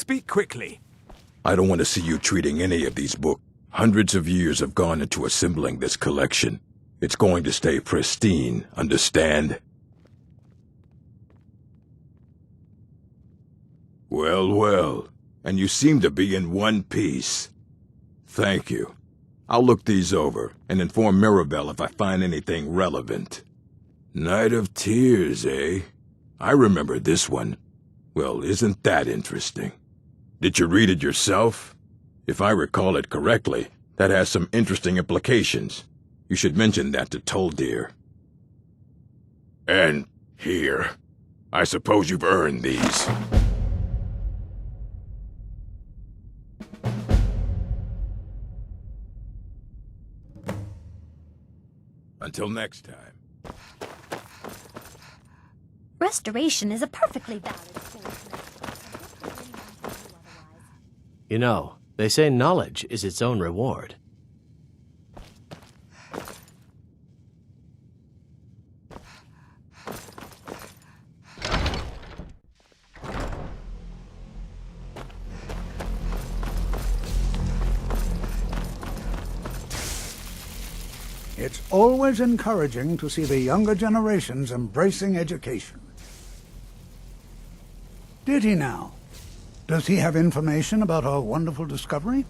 Speak quickly. I don't want to see you treating any of these books. Hundreds of years have gone into assembling this collection. It's going to stay pristine, understand? Well, well. And you seem to be in one piece. Thank you. I'll look these over and inform Mirabelle if I find anything relevant. Night of Tears, eh? I remember this one. Well, isn't that interesting? Did you read it yourself? If I recall it correctly, that has some interesting implications. You should mention that to Toldir. And here. I suppose you've earned these. Until next time. Restoration is a perfectly valid thing. You know, they say knowledge is its own reward. It's always encouraging to see the younger generations embracing education. Did he now? Does he have information about our wonderful discovery?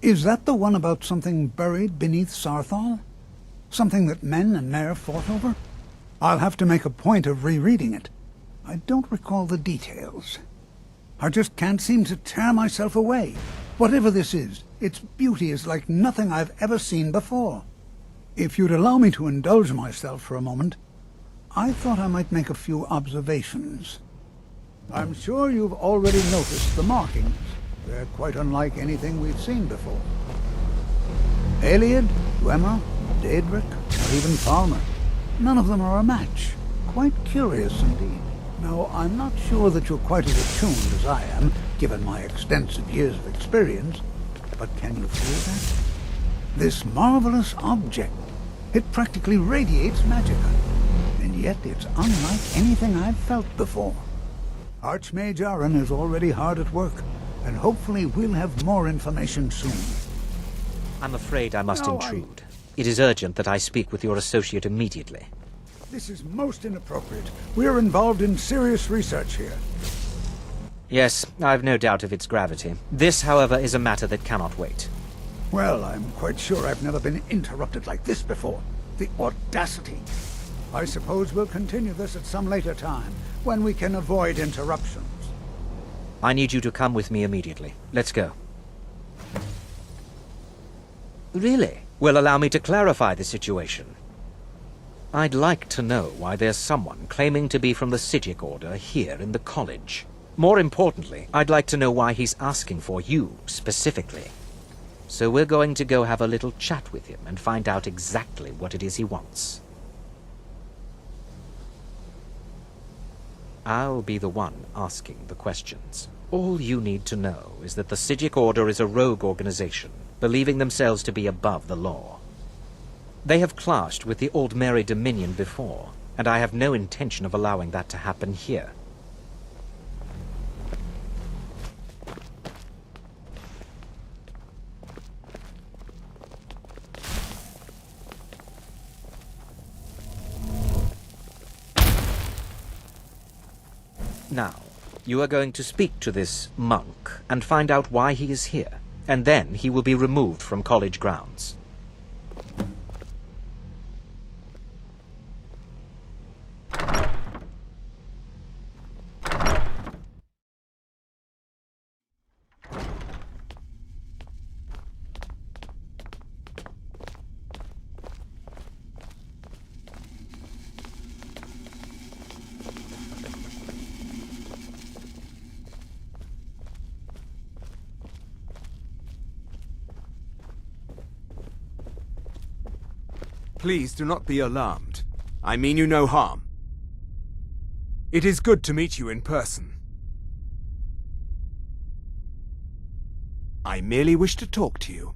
Is that the one about something buried beneath Sarthal? Something that men and Mare fought over? I'll have to make a point of rereading it. I don't recall the details. I just can't seem to tear myself away. Whatever this is, its beauty is like nothing I've ever seen before. If you'd allow me to indulge myself for a moment, I thought I might make a few observations. I'm sure you've already noticed the markings. They're quite unlike anything we've seen before. Eliad, Dwemer, Daedric, or even Falmer. None of them are a match. Quite curious indeed. Now, I'm not sure that you're quite as attuned as I am, given my extensive years of experience, but can you feel that? This marvelous object, it practically radiates magicka, and yet it's unlike anything I've felt before. Archmage Aaron is already hard at work, and hopefully we'll have more information soon. I'm afraid I must intrude. It is urgent that I speak with your associate immediately. This is most inappropriate. We're involved in serious research here. Yes, I've no doubt of its gravity. This, however, is a matter that cannot wait. Well, I'm quite sure I've never been interrupted like this before. The audacity. I suppose we'll continue this at some later time, when we can avoid interruptions. I need you to come with me immediately. Let's go. Really? Well, allow me to clarify the situation. I'd like to know why there's someone claiming to be from the Psijic Order here in the college. More importantly, I'd like to know why he's asking for you, specifically. So we're going to go have a little chat with him and find out exactly what it is he wants. I'll be the one asking the questions. All you need to know is that the Psijic Order is a rogue organization, believing themselves to be above the law. They have clashed with the Old Mary Dominion before, and I have no intention of allowing that to happen here. Now, you are going to speak to this monk and find out why he is here, and then he will be removed from college grounds. Please do not be alarmed. I mean you no harm. It is good to meet you in person. I merely wish to talk to you.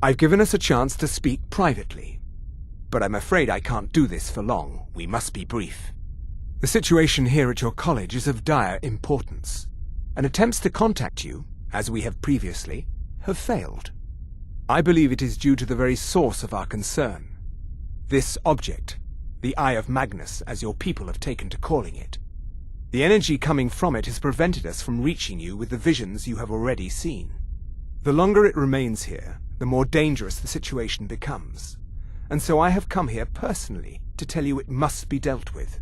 I've given us a chance to speak privately. But I'm afraid I can't do this for long. We must be brief. The situation here at your college is of dire importance, and attempts to contact you, as we have previously, have failed. I believe it is due to the very source of our concern. This object, the Eye of Magnus, as your people have taken to calling it. The energy coming from it has prevented us from reaching you with the visions you have already seen. The longer it remains here, the more dangerous the situation becomes, and so I have come here personally to tell you it must be dealt with.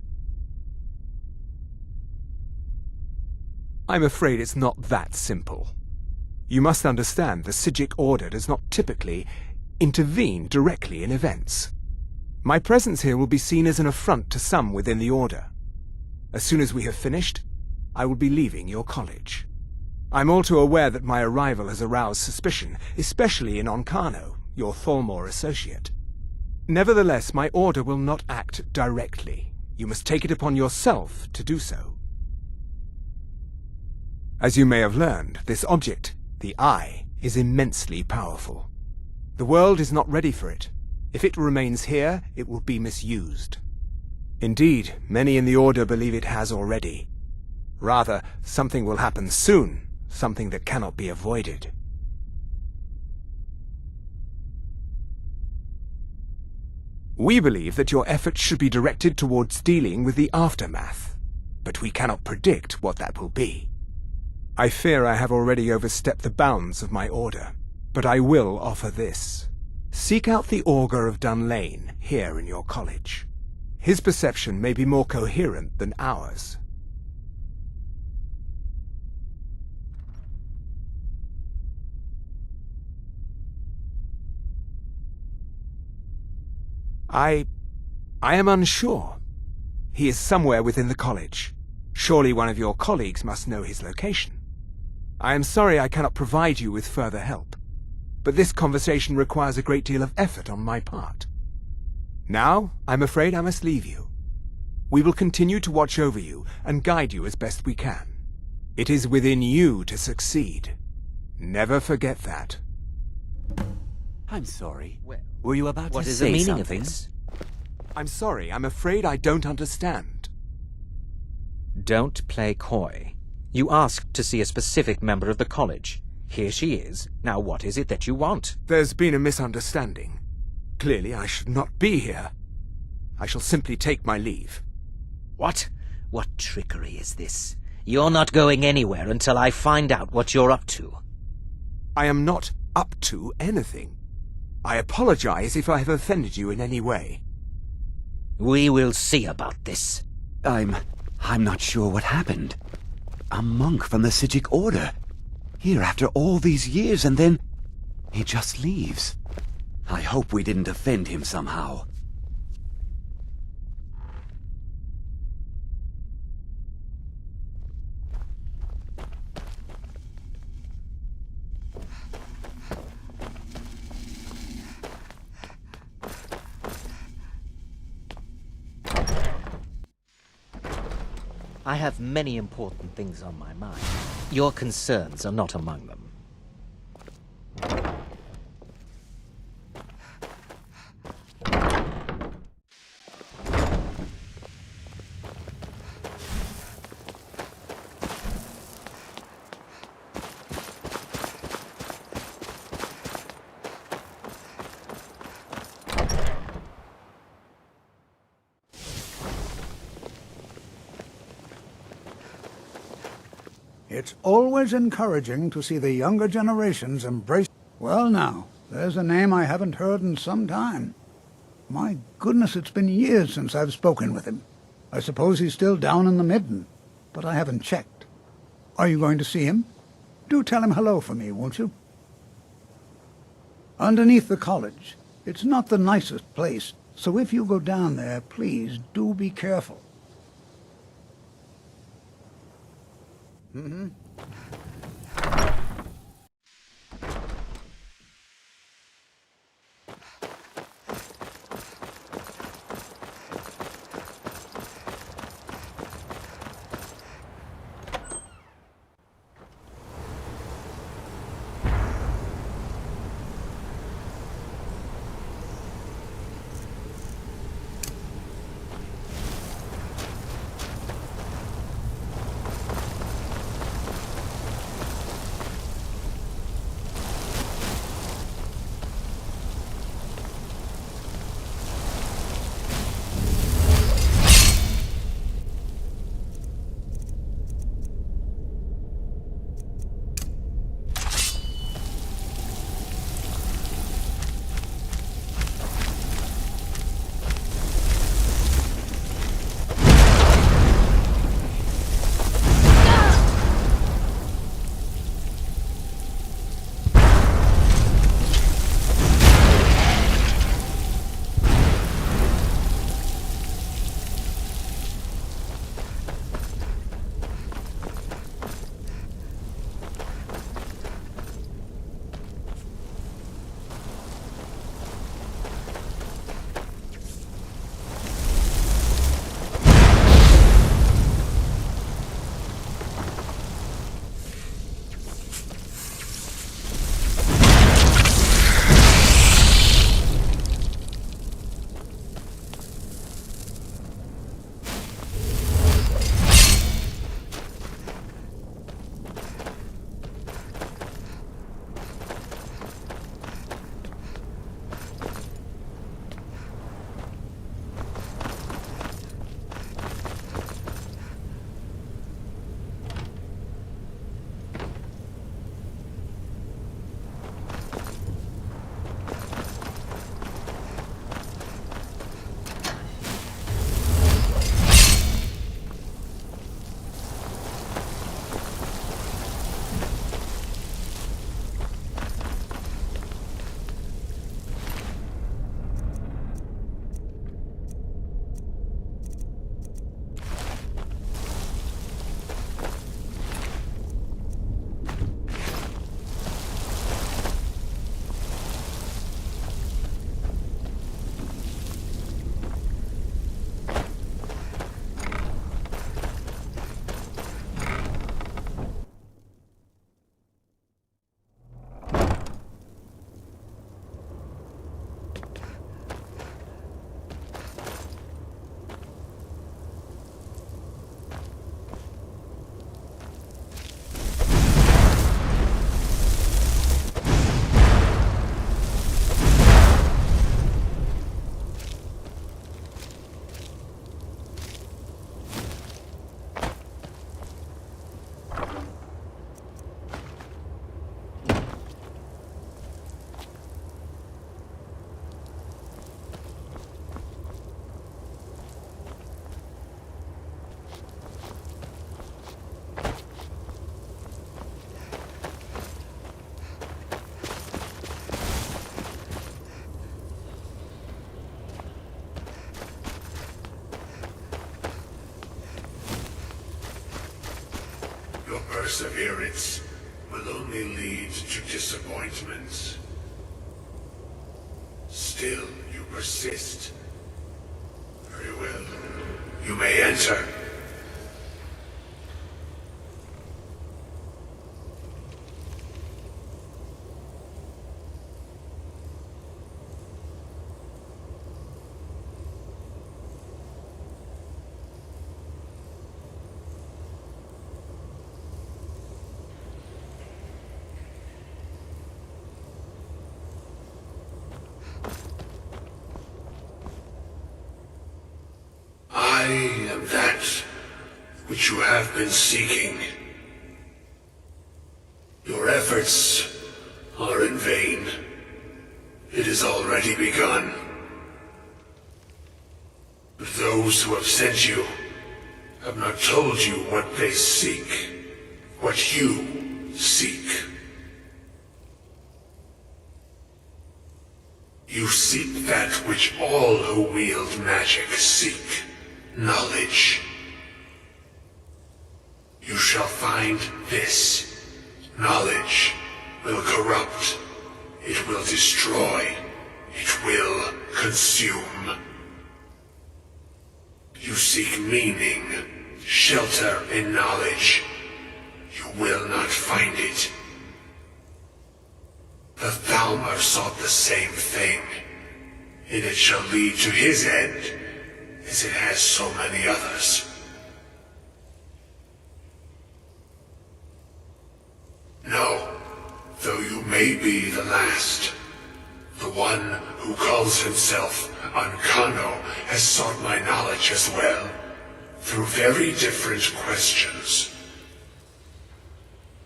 I'm afraid it's not that simple. You must understand the Psijic Order does not typically intervene directly in events. My presence here will be seen as an affront to some within the Order. As soon as we have finished, I will be leaving your college. I'm all too aware that my arrival has aroused suspicion, especially in Onkano, your Thalmor associate. Nevertheless, my Order will not act directly. You must take it upon yourself to do so. As you may have learned, this object, the Eye, is immensely powerful. The world is not ready for it. If it remains here, it will be misused. Indeed, many in the Order believe it has already. Rather, something will happen soon, something that cannot be avoided. We believe that your efforts should be directed towards dealing with the aftermath, but we cannot predict what that will be. I fear I have already overstepped the bounds of my Order, but I will offer this. Seek out the Augur of Dunlane here in your college. His perception may be more coherent than ours. I am unsure. He is somewhere within the college. Surely one of your colleagues must know his location. I am sorry I cannot provide you with further help, but this conversation requires a great deal of effort on my part. Now, I'm afraid I must leave you. We will continue to watch over you and guide you as best we can. It is within you to succeed. Never forget that. I'm sorry. Well, Were you about what to is the say meaning something? of this? I'm sorry, I'm afraid I don't understand. Don't play coy. You asked to see a specific member of the college. Here she is. Now what is it that you want? There's been a misunderstanding. Clearly I should not be here. I shall simply take my leave. What? What trickery is this? You're not going anywhere until I find out what you're up to. I am not up to anything. I apologize if I have offended you in any way. We will see about this. I'm not sure what happened. A monk from the Psijic Order. Here after all these years, and then he just leaves. I hope we didn't offend him somehow. I have many important things on my mind. Your concerns are not among them. It's always encouraging to see the younger generations embrace... Well now, there's a name I haven't heard in some time. My goodness, it's been years since I've spoken with him. I suppose he's still down in the Midden, but I haven't checked. Are you going to see him? Do tell him hello for me, won't you? Underneath the college. It's not the nicest place, so if you go down there, please do be careful. perseverance will only lead to disappointments. Still, you persist. Very well. You may enter. I am that which you have been seeking. Your efforts are in vain. It has already begun. But those who have sent you have not told you what they seek, what you seek. You seek that which all who wield magic seek. Knowledge. You shall find this. Knowledge will corrupt. It will destroy. It will consume. You seek meaning, shelter in knowledge. You will not find it. The Thalmor sought the same thing, and it shall lead to his end, as it has so many others. No, though you may be the last, the one who calls himself Ancano has sought my knowledge as well, through very different questions.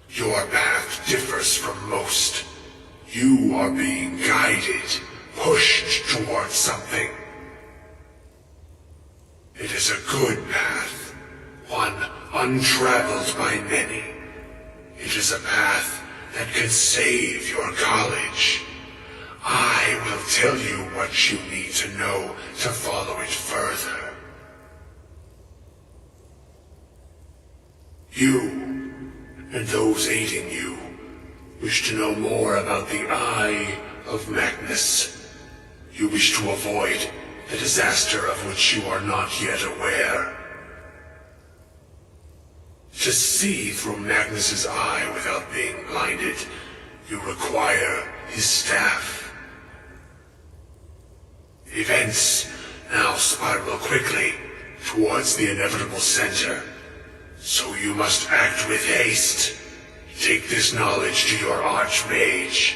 Your path differs from most. You are being guided, pushed towards something. It is a good path, one untraveled by many. It is a path that can save your college. I will tell you what you need to know to follow it further. You, and those aiding you, wish to know more about the Eye of Magnus. You wish to avoid the disaster of which you are not yet aware. To see through Magnus's eye without being blinded, you require his staff. Events now spiral quickly towards the inevitable center, so you must act with haste. Take this knowledge to your Archmage.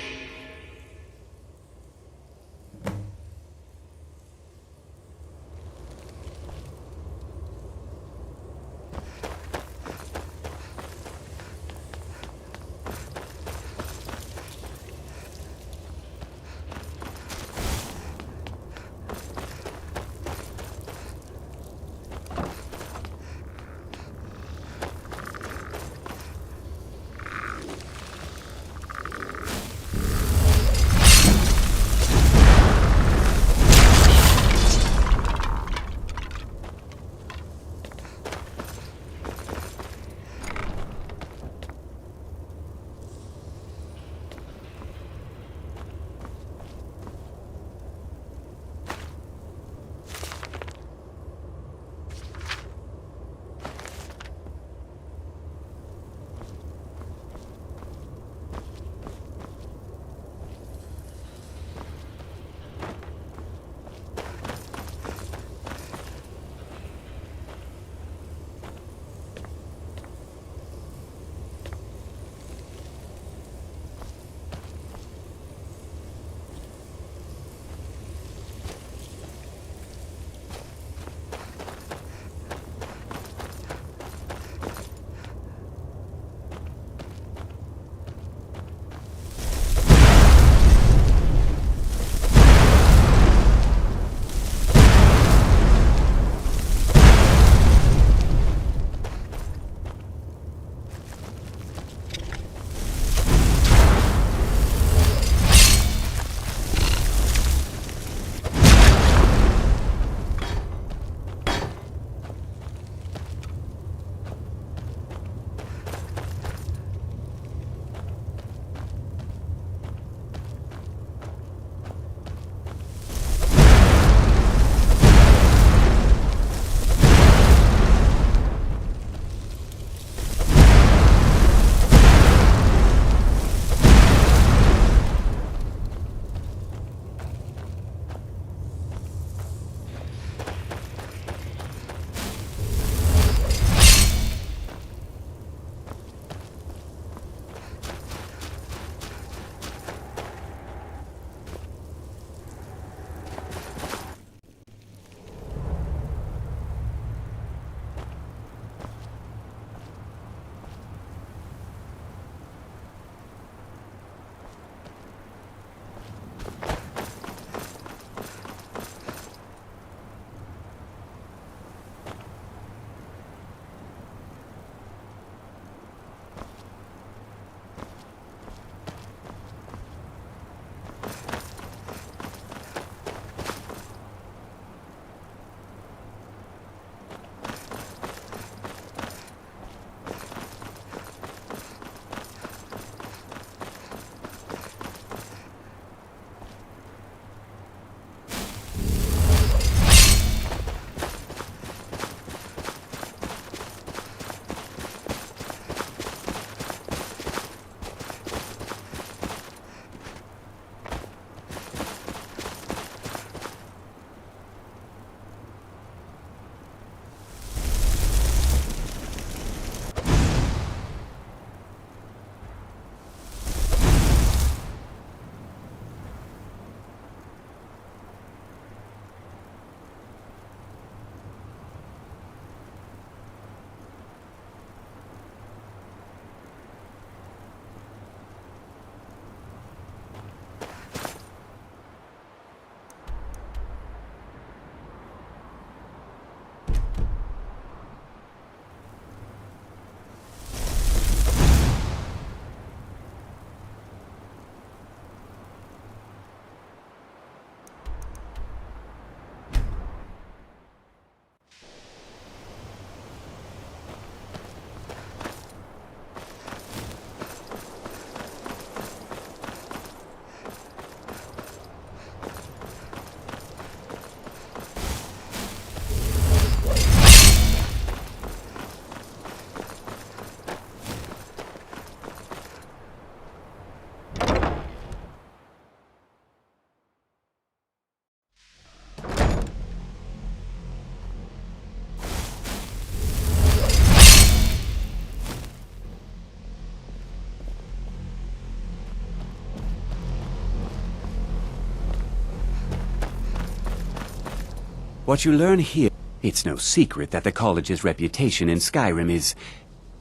What you learn here, it's no secret that the college's reputation in Skyrim is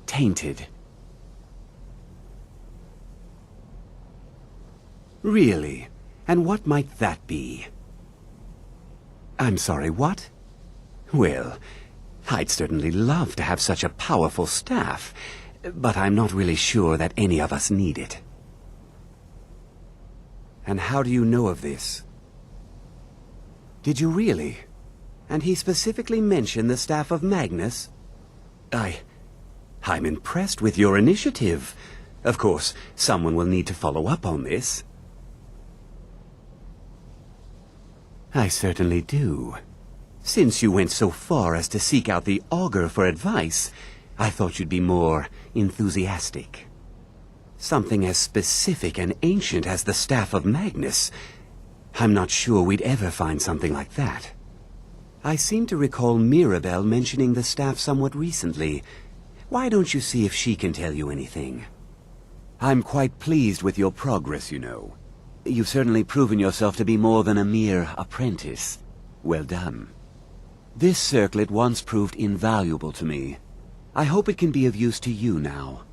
tainted. Really? And what might that be? I'm sorry, what? Well, I'd certainly love to have such a powerful staff, but I'm not really sure that any of us need it. And how do you know of this? Did you really? And he specifically mentioned the staff of Magnus? I'm impressed with your initiative. Of course, someone will need to follow up on this. I certainly do. Since you went so far as to seek out the Augur for advice, I thought you'd be more enthusiastic. Something as specific and ancient as the Staff of Magnus. I'm not sure we'd ever find something like that. I seem to recall Mirabelle mentioning the staff somewhat recently. Why don't you see if she can tell you anything? I'm quite pleased with your progress, you know. You've certainly proven yourself to be more than a mere apprentice. Well done. This circlet once proved invaluable to me. I hope it can be of use to you now.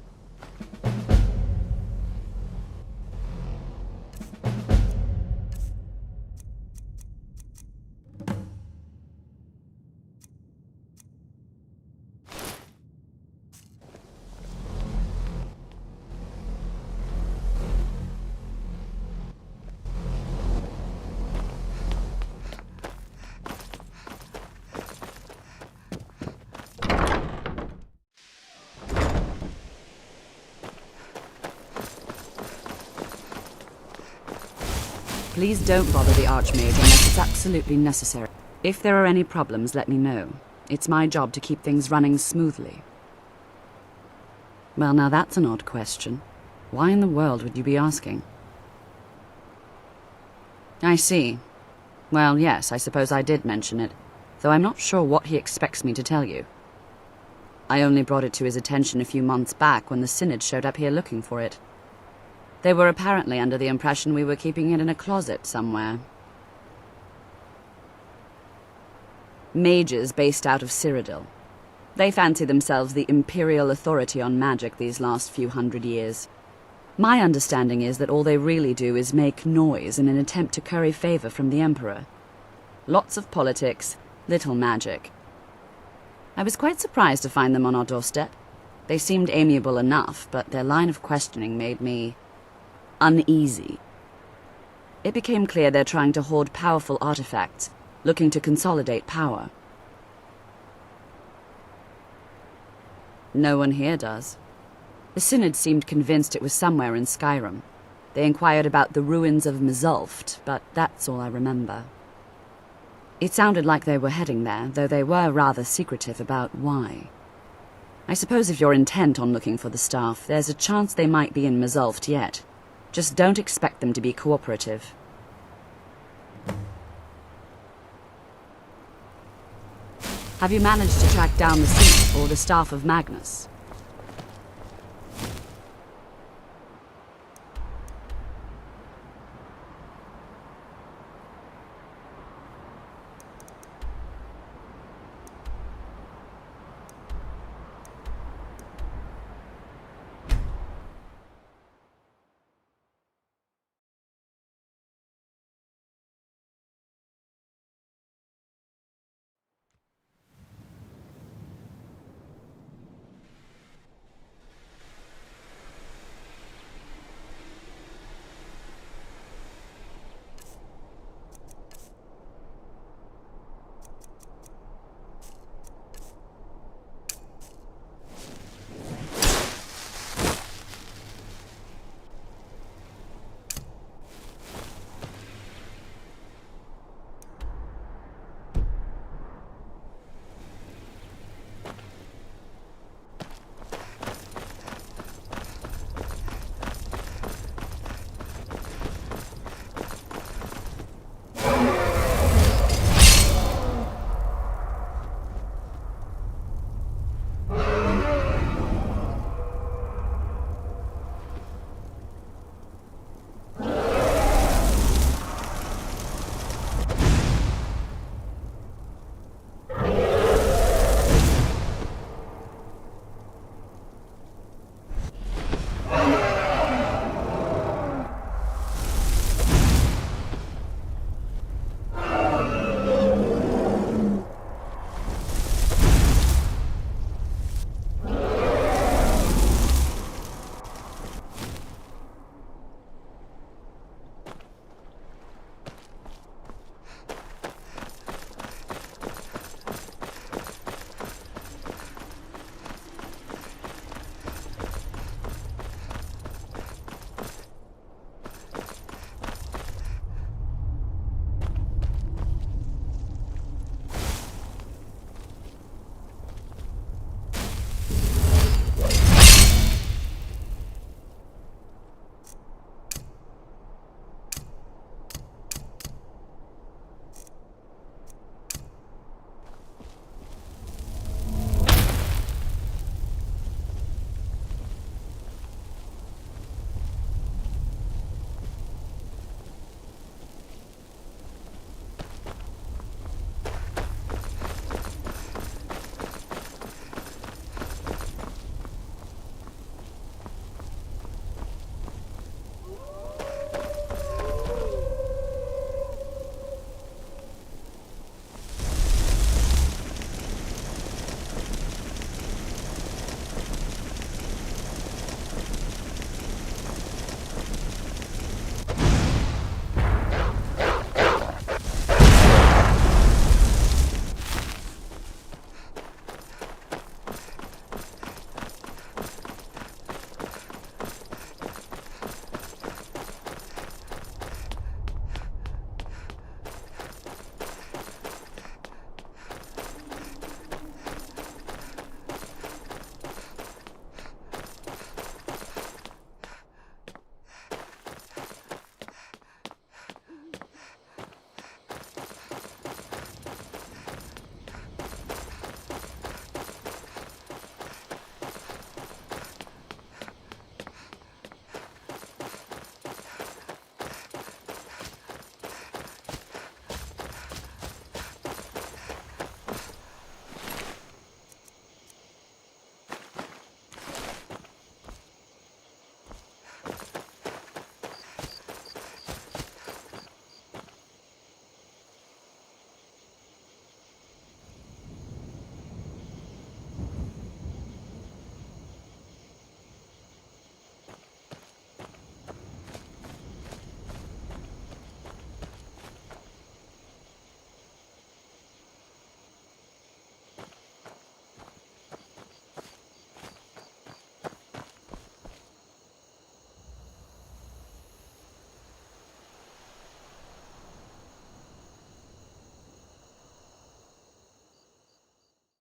Please don't bother the Archmage unless it's absolutely necessary. If there are any problems, let me know. It's my job to keep things running smoothly. Well, now that's an odd question. Why in the world would you be asking? I see. Well, yes, I suppose I did mention it, though I'm not sure what he expects me to tell you. I only brought it to his attention a few months back when the Synod showed up here looking for it. They were apparently under the impression we were keeping it in a closet somewhere. Mages based out of Cyrodiil. They fancy themselves the imperial authority on magic these last few hundred years. My understanding is that all they really do is make noise in an attempt to curry favor from the Emperor. Lots of politics, little magic. I was quite surprised to find them on our doorstep. They seemed amiable enough, but their line of questioning made me uneasy. It became clear they're trying to hoard powerful artifacts, looking to consolidate power. No one here does. The Synod seemed convinced it was somewhere in Skyrim. They inquired about the ruins of Mzulft, but that's all I remember. It sounded like they were heading there, though they were rather secretive about why. I suppose if you're intent on looking for the staff, there's a chance they might be in Mzulft yet. Just don't expect them to be cooperative. Have you managed to track down the Synod or the Staff of Magnus?